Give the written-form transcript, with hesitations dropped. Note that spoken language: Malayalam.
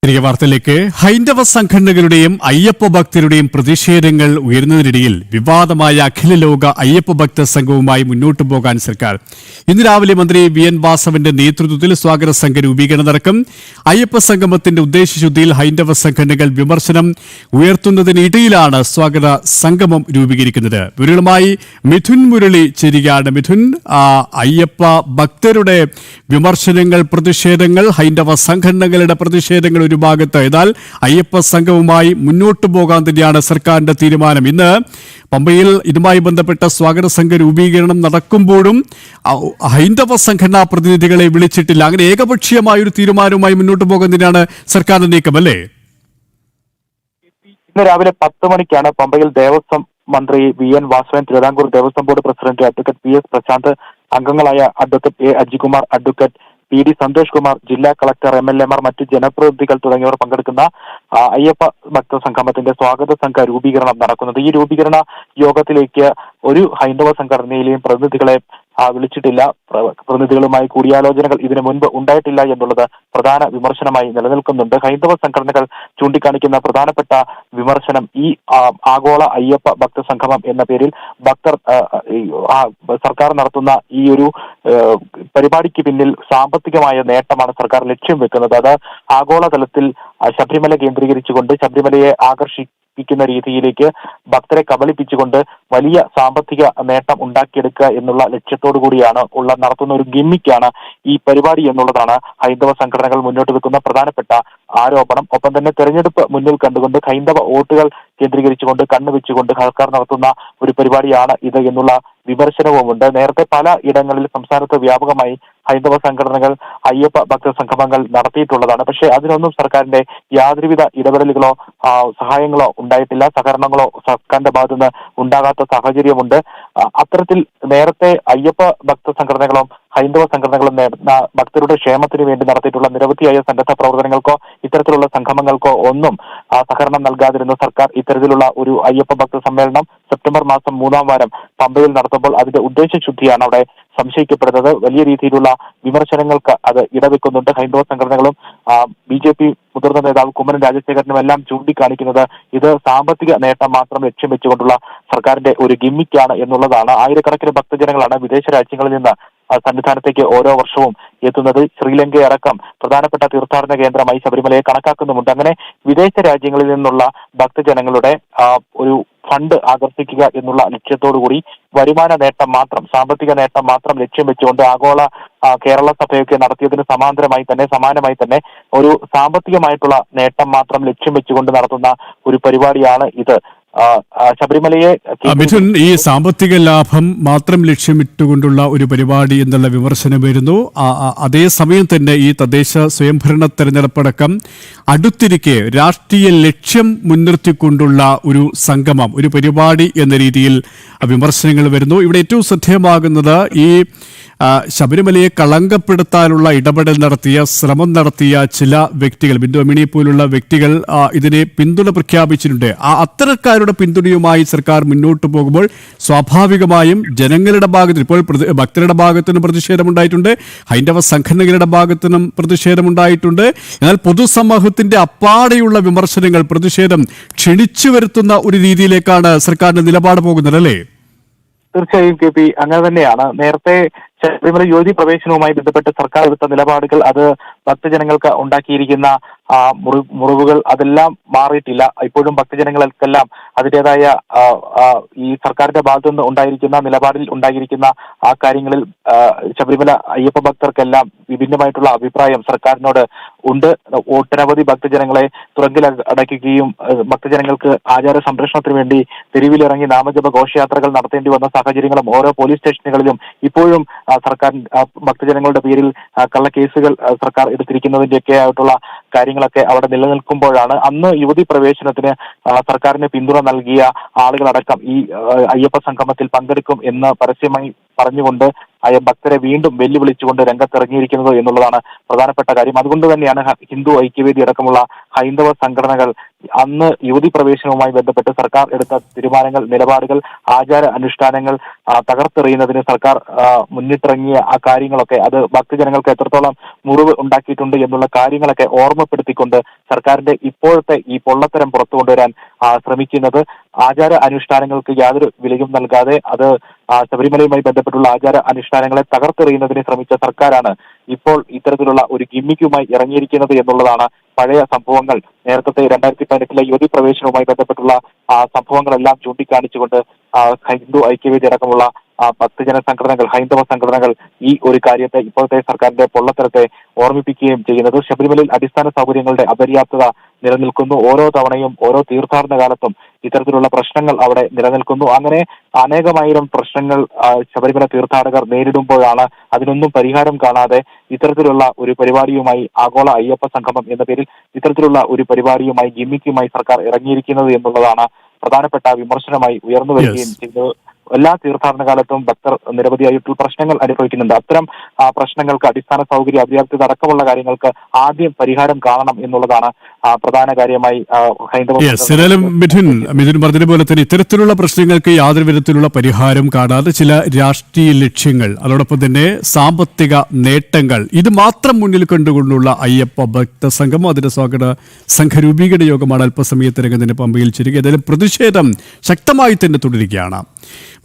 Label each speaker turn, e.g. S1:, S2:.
S1: തിരികെ വാർത്തയിലേക്ക്. ഹൈന്ദവ സംഘടനകളുടെയും അയ്യപ്പ ഭക്തരുടെയും പ്രതിഷേധങ്ങൾ ഉയരുന്നതിനിടയിൽ വിവാദമായ അഖില ലോക അയ്യപ്പ ഭക്ത സംഘവുമായി മുന്നോട്ടു പോകാൻ സർക്കാർ. ഇന്ന് രാവിലെ മന്ത്രി വി എൻ വാസവന്റെ നേതൃത്വത്തിൽ സ്വാഗത സംഘ രൂപീകരണം നടക്കും. അയ്യപ്പ സംഗമത്തിന്റെ ഉദ്ദേശശുദ്ധിയിൽ ഹൈന്ദവ സംഘടനകൾ വിമർശനം ഉയർത്തുന്നതിനിടയിലാണ് സ്വാഗത സംഗമം രൂപീകരിക്കുന്നത്. വിവരങ്ങളുമായി മിഥുൻ മുരളി ചേരുകയാണ്. മിഥുൻ, അയ്യപ്പ ഭക്തരുടെ വിമർശനങ്ങൾ, പ്രതിഷേധങ്ങൾ, ഹൈന്ദവ സംഘടനകളുടെ പ്രതിഷേധങ്ങൾ ഒരു ഭാഗത്ത്, എന്നാൽ അയ്യപ്പ സംഘവുമായി മുന്നോട്ടു പോകാൻ തന്നെയാണ് സർക്കാരിന്റെ തീരുമാനം. ഇന്ന് പമ്പയിൽ ഇതുമായി ബന്ധപ്പെട്ട സ്വാഗത സംഘ രൂപീകരണം നടക്കുമ്പോഴും ഹൈന്ദവ സംഘടനാ പ്രതിനിധികളെ വിളിച്ചിട്ടില്ല. അങ്ങനെ ഏകപക്ഷീയമായ ഒരു തീരുമാനവുമായി മുന്നോട്ട് പോകാൻ തന്നെയാണ് സർക്കാരിന്റെ നീക്കം, അല്ലേ?
S2: ഇന്ന് രാവിലെ 10 മണിക്കാണ് പമ്പയിൽ ദേവസ്വം മന്ത്രി V N Vasavan, Thiruvithamkur Devaswom board president advocate P S Prasanth, അംഗങ്ങളായ advocate A Ajikumar, advocate P D Santhosh Kumar, ജില്ലാ കളക്ടർ, MLA മാർ, മറ്റ് ജനപ്രതിനിധികൾ തുടങ്ങിയവർ പങ്കെടുക്കുന്ന അയ്യപ്പ ഭക്ത സംഗമത്തിന്റെ സ്വാഗത സംഘ രൂപീകരണം നടക്കുന്നത്. ഈ രൂപീകരണ യോഗത്തിലേക്ക് ഒരു ഹൈന്ദവ സംഘടനയിലെയും പ്രതിനിധികളെ വിളിച്ചിട്ടില്ല. പ്രതിനിധികളുമായി കൂടിയാലോചനകൾ ഇതിനു മുൻപ് ഉണ്ടായിട്ടില്ല എന്നുള്ളത് പ്രധാന വിമർശനമായി നിലനിൽക്കുന്നുണ്ട്. ഹൈന്ദവ സംഘടനകൾ ചൂണ്ടിക്കാണിക്കുന്ന പ്രധാനപ്പെട്ട വിമർശനം, ഈ ആഗോള അയ്യപ്പ ഭക്ത സംഗമം എന്ന പേരിൽ ഭക്തർ സർക്കാർ നടത്തുന്ന ഈ ഒരു പരിപാടിക്ക് പിന്നിൽ സാമ്പത്തികമായ നേട്ടമാണ് സർക്കാർ ലക്ഷ്യം വെക്കുന്നത്. അത് ആഗോളതലത്തിൽ ശബരിമല കേന്ദ്രീകരിച്ചുകൊണ്ട് ശബരിമലയെ ആകർഷിക്കുന്ന രീതിയിലേക്ക് ഭക്തരെ കബളിപ്പിച്ചുകൊണ്ട് വലിയ സാമ്പത്തിക നേട്ടം ഉണ്ടാക്കിയെടുക്കുക എന്നുള്ള ലക്ഷ്യത്തോടു കൂടിയാണ് നടത്തുന്ന ഒരു ഗിമ്മിക്കാണ് ഈ പരിപാടി എന്നുള്ളതാണ് ഹൈന്ദവ സംഘടനകൾ മുന്നോട്ട് വെക്കുന്ന പ്രധാനപ്പെട്ട ആരോപണം. ഒപ്പം തന്നെ തെരഞ്ഞെടുപ്പ് മുന്നിൽ കണ്ടുകൊണ്ട് ഹൈന്ദവ വോട്ടുകൾ കേന്ദ്രീകരിച്ചുകൊണ്ട് കണ്ണുവെച്ചുകൊണ്ട് സർക്കാർ നടത്തുന്ന ഒരു പരിപാടിയാണ് ഇത് എന്നുള്ള വിമർശനവുമുണ്ട്. നേരത്തെ പല ഇടങ്ങളിൽ സംസ്ഥാനത്ത് വ്യാപകമായി ഹൈന്ദവ സംഘടനകൾ അയ്യപ്പ ഭക്ത സംഗമങ്ങൾ നടത്തിയിട്ടുള്ളതാണ്. പക്ഷേ അതിനൊന്നും സർക്കാരിന്റെ യാതൊരുവിധ ഇടപെടലുകളോ സഹായങ്ങളോ ഉണ്ടായിട്ടില്ല. സഹകരണങ്ങളോ സർക്കാരിന്റെ ഭാഗത്തുനിന്ന് ഉണ്ടാകാത്ത സാഹചര്യമുണ്ട്. അത്തരത്തിൽ നേരത്തെ അയ്യപ്പ ഭക്ത സംഘടനകളും ഹൈന്ദവ സംഘടനകളും ഭക്തരുടെ ക്ഷേമത്തിന് വേണ്ടി നടത്തിയിട്ടുള്ള നിരവധിയായ സന്നദ്ധ പ്രവർത്തനങ്ങൾക്കോ ഇത്തരത്തിലുള്ള സംഗമങ്ങൾക്കോ ഒന്നും സഹകരണം നൽകാതിരുന്ന സർക്കാർ ഇത്തരത്തിലുള്ള ഒരു അയ്യപ്പ ഭക്ത സമ്മേളനം സെപ്റ്റംബർ മാസം 3-ാം വാരം പമ്പയിൽ നടത്തുമ്പോൾ അതിന്റെ ഉദ്ദേശശുദ്ധിയാണ് അവിടെ സംശയിക്കപ്പെടുന്നത്. വലിയ രീതിയിലുള്ള വിമർശനങ്ങൾക്ക് അത് ഇടവെക്കുന്നുണ്ട്. ഹൈന്ദവ സംഘടനകളും BJP മുതിർന്ന നേതാവ് കുമ്മനം രാജശേഖരനും എല്ലാം ചൂണ്ടിക്കാണിക്കുന്നത് ഇത് സാമ്പത്തിക നേട്ടം മാത്രം ലക്ഷ്യം വെച്ചുകൊണ്ടുള്ള സർക്കാരിന്റെ ഒരു ഗിമ്മിക്കാണ് എന്നുള്ളതാണ്. ആയിരക്കണക്കിന് ഭക്തജനങ്ങളാണ് വിദേശ രാജ്യങ്ങളിൽ നിന്ന് സന്നിധാനത്തേക്ക് ഓരോ വർഷവും എത്തുന്നത്. ശ്രീലങ്കയടക്കം പ്രധാനപ്പെട്ട തീർത്ഥാടന കേന്ദ്രമായി ശബരിമലയെ കണക്കാക്കുന്നുമുണ്ട്. അങ്ങനെ വിദേശ രാജ്യങ്ങളിൽ നിന്നുള്ള ഭക്തജനങ്ങളുടെ ഒരു ഫണ്ട് ആകർഷിക്കുക എന്നുള്ള ലക്ഷ്യത്തോടുകൂടി വരുമാന നേട്ടം മാത്രം, സാമ്പത്തിക നേട്ടം മാത്രം ലക്ഷ്യം വെച്ചുകൊണ്ട് ആഗോള കേരള സഭയൊക്കെ നടത്തിയതിന് സമാനമായി തന്നെ ഒരു സാമ്പത്തികമായിട്ടുള്ള നേട്ടം മാത്രം ലക്ഷ്യം വെച്ചുകൊണ്ട് നടത്തുന്ന ഒരു പരിപാടിയാണ് ഇത്. ശബരിമലയെ
S1: മിഥുൻ, ഈ സാമ്പത്തിക ലാഭം മാത്രം ലക്ഷ്യമിട്ടുകൊണ്ടുള്ള ഒരു പരിപാടി എന്നുള്ള വിമർശനം വരുന്നു. അതേസമയം തന്നെ ഈ തദ്ദേശ സ്വയംഭരണ തെരഞ്ഞെടുപ്പടക്കം അടുത്തിരിക്കെ രാഷ്ട്രീയ ലക്ഷ്യം മുൻനിർത്തിക്കൊണ്ടുള്ള ഒരു സംഗമം, ഒരു പരിപാടി എന്ന രീതിയിൽ വിമർശനങ്ങൾ വരുന്നു. ഇവിടെ ഏറ്റവും ശ്രദ്ധേയമാകുന്നത് ഈ ശബരിമലയെ കളങ്കപ്പെടുത്താനുള്ള ഇടപെടൽ നടത്തിയ, ശ്രമം നടത്തിയ ചില വ്യക്തികൾ, ബിന്ദു അമ്മിണിയെ പോലുള്ള വ്യക്തികൾ ഇതിനെ പിന്തുണ പ്രഖ്യാപിച്ചിട്ടുണ്ട്. അത്തരക്കാരുടെ പിന്തുണയുമായി സർക്കാർ മുന്നോട്ട് പോകുമ്പോൾ സ്വാഭാവികമായും ജനങ്ങളുടെ ഭാഗത്ത്, ഇപ്പോൾ ഭക്തരുടെ ഭാഗത്തുനിന്നും പ്രതിഷേധമുണ്ടായിട്ടുണ്ട്, ഹൈന്ദവ സംഘടനകളുടെ ഭാഗത്തുനിന്നും പ്രതിഷേധമുണ്ടായിട്ടുണ്ട്. എന്നാൽ പൊതുസമൂഹത്തിന്റെ അപ്പാടെയുള്ള വിമർശനങ്ങൾ, പ്രതിഷേധം ക്ഷണിച്ചു വരുത്തുന്ന ഒരു രീതിയിലേക്കാണ് സർക്കാരിന്റെ നിലപാട് പോകുന്നത്, അല്ലേ?
S2: തീർച്ചയായും KP, അങ്ങനെ തന്നെയാണ്. നേരത്തെ ശബരിമല യുവതി പ്രവേശനവുമായി ബന്ധപ്പെട്ട് സർക്കാർ എടുത്ത നിലപാടുകൾ, അത് ഭക്തജനങ്ങൾക്ക് ഉണ്ടാക്കിയിരിക്കുന്ന മുറിവുകൾ അതെല്ലാം മാറിയിട്ടില്ല. ഇപ്പോഴും ഭക്തജനങ്ങൾക്കെല്ലാം അതിൻ്റെതായ ഈ സർക്കാരിന്റെ ഭാഗത്തുനിന്ന് ഉണ്ടായിരിക്കുന്ന നിലപാടിൽ ഉണ്ടായിരിക്കുന്ന ആ കാര്യങ്ങളിൽ ശബരിമല അയ്യപ്പ ഭക്തർക്കെല്ലാം വിഭിന്നമായിട്ടുള്ള അഭിപ്രായം സർക്കാരിനോട് ഉണ്ട്. ഒട്ടനവധി ഭക്തജനങ്ങളെ തുറങ്കിൽ അടയ്ക്കുകയും ഭക്തജനങ്ങൾക്ക് ആചാര സംരക്ഷണത്തിന് വേണ്ടി തെരുവിലിറങ്ങി നാമജപ ഘോഷയാത്രകൾ നടത്തേണ്ടി വന്ന സാഹചര്യങ്ങളും ഓരോ പോലീസ് സ്റ്റേഷനുകളിലും ഇപ്പോഴും സർക്കാർ ഭക്തജനങ്ങളുടെ പേരിൽ കള്ളക്കേസുകൾ സർക്കാർ എടുത്തിരിക്കുന്നതിന്റെയൊക്കെ ആയിട്ടുള്ള കാര്യങ്ങളൊക്കെ അവിടെ നിലനിൽക്കുമ്പോഴാണ് അന്ന് യുവതി പ്രവേശനത്തിന് സർക്കാരിന് പിന്തുണ നൽകിയ ആളുകളടക്കം ഈ അയ്യപ്പ സംഗമത്തിൽ പങ്കെടുക്കും എന്ന് പരസ്യമായി പറഞ്ഞുകൊണ്ട് ഭക്തരെ വീണ്ടും വെല്ലുവിളിച്ചുകൊണ്ട് രംഗത്തിറങ്ങിയിരിക്കുന്നത് എന്നുള്ളതാണ് പ്രധാനപ്പെട്ട കാര്യം. അതുകൊണ്ട് തന്നെയാണ് ഹിന്ദു ഐക്യവേദി അടക്കമുള്ള ഹൈന്ദവ സംഘടനകൾ അന്ന് യുവതി പ്രവേശനവുമായി ബന്ധപ്പെട്ട് സർക്കാർ എടുത്ത തീരുമാനങ്ങൾ, നിലപാടുകൾ, ആചാര അനുഷ്ഠാനങ്ങൾ തകർത്തെറിയുന്നതിന് സർക്കാർ മുന്നിട്ടിറങ്ങിയ ആ കാര്യങ്ങളൊക്കെ അത് ഭക്തജനങ്ങൾക്ക് എത്രത്തോളം മുറിവ് ഉണ്ടാക്കിയിട്ടുണ്ട് എന്നുള്ള കാര്യങ്ങളൊക്കെ ഓർമ്മപ്പെടുത്തിക്കൊണ്ട് സർക്കാരിന്റെ ഇപ്പോഴത്തെ ഈ പൊള്ളത്തരം പുറത്തു കൊണ്ടുവരാൻ ശ്രമിക്കുന്നത്. ആചാര അനുഷ്ഠാനങ്ങൾക്ക് യാതൊരു വിലയും നൽകാതെ അത് ശബരിമലയുമായി ബന്ധപ്പെട്ടുള്ള ആചാര അനുഷ്ഠാനങ്ങളെ തകർത്തെറിയുന്നതിന് ശ്രമിച്ച സർക്കാരാണ് ഇപ്പോൾ ഇത്തരത്തിലുള്ള ഒരു ഗിമ്മിക്കുമായി ഇറങ്ങിയിരിക്കുന്നത് എന്നുള്ളതാണ് പഴയ സംഭവങ്ങൾ. നേരത്തെ 2018 യുവതി പ്രവേശനവുമായി ബന്ധപ്പെട്ടുള്ള സംഭവങ്ങളെല്ലാം ചൂണ്ടിക്കാണിച്ചുകൊണ്ട് ഹിന്ദു ഐക്യവേദി അടക്കമുള്ള ഭക്തജന സംഘടനകൾ, ഹൈന്ദവ സംഘടനകൾ ഈ ഒരു കാര്യത്തെ, ഇപ്പോഴത്തെ സർക്കാരിന്റെ പൊള്ളത്തരത്തെ ഓർമ്മിപ്പിക്കുകയും ചെയ്യുന്നത്. ശബരിമലയിൽ അടിസ്ഥാന സൗകര്യങ്ങളുടെ അപര്യാപ്തത നിലനിൽക്കുന്നു. ഓരോ തവണയും ഓരോ തീർത്ഥാടന കാലത്തും ഇത്തരത്തിലുള്ള പ്രശ്നങ്ങൾ അവിടെ നിലനിൽക്കുന്നു. അങ്ങനെ അനേകമായിരം പ്രശ്നങ്ങൾ ശബരിമല തീർത്ഥാടകർ നേരിടുമ്പോഴാണ് അതിനൊന്നും പരിഹാരം കാണാതെ ഇത്തരത്തിലുള്ള ഒരു പരിപാടിയുമായി ആഗോള അയ്യപ്പ സംഗമം എന്ന പേരിൽ ഇത്തരത്തിലുള്ള ഒരു പരിപാടിയുമായി ഗിമ്മിക്കുമായി സർക്കാർ ഇറങ്ങിയിരിക്കുന്നത് എന്നുള്ളതാണ് പ്രധാനപ്പെട്ട വിമർശനമായി ഉയർന്നു വരികയും ചെയ്തത്. എല്ലാ തീർത്ഥാടന കാലത്തും ഭക്തർ നിരവധിയായിട്ടുള്ള പ്രശ്നങ്ങൾ അനുഭവിക്കുന്നുണ്ട്. അത്തരം പ്രശ്നങ്ങൾക്ക്, അടിസ്ഥാന സൗകര്യ അപര്യാപ്തത അടക്കമുള്ള കാര്യങ്ങൾക്ക് ആദ്യം പരിഹാരം കാണണം എന്നുള്ളതാണ് പ്രധാന കാര്യമായി
S1: മിഥുൻ പറഞ്ഞതുപോലെ തന്നെ ഇത്തരത്തിലുള്ള പ്രശ്നങ്ങൾക്ക് യാതൊരു വിധത്തിലുള്ള പരിഹാരം കാണാതെ ചില രാഷ്ട്രീയ ലക്ഷ്യങ്ങൾ, അതോടൊപ്പം തന്നെ സാമ്പത്തിക നേട്ടങ്ങൾ, ഇത് മാത്രം മുന്നിൽ കണ്ടുകൊണ്ടുള്ള അയ്യപ്പ ഭക്ത സംഘം, അതിന്റെ സ്വാഗത സംഘരൂപീകരണ യോഗമാണ് അല്പസമയത്തിനകം തന്നെ പമ്പയിൽ ചേരുക. ഏതായാലും പ്രതിഷേധം ശക്തമായി തന്നെ തുടരുകയാണ്.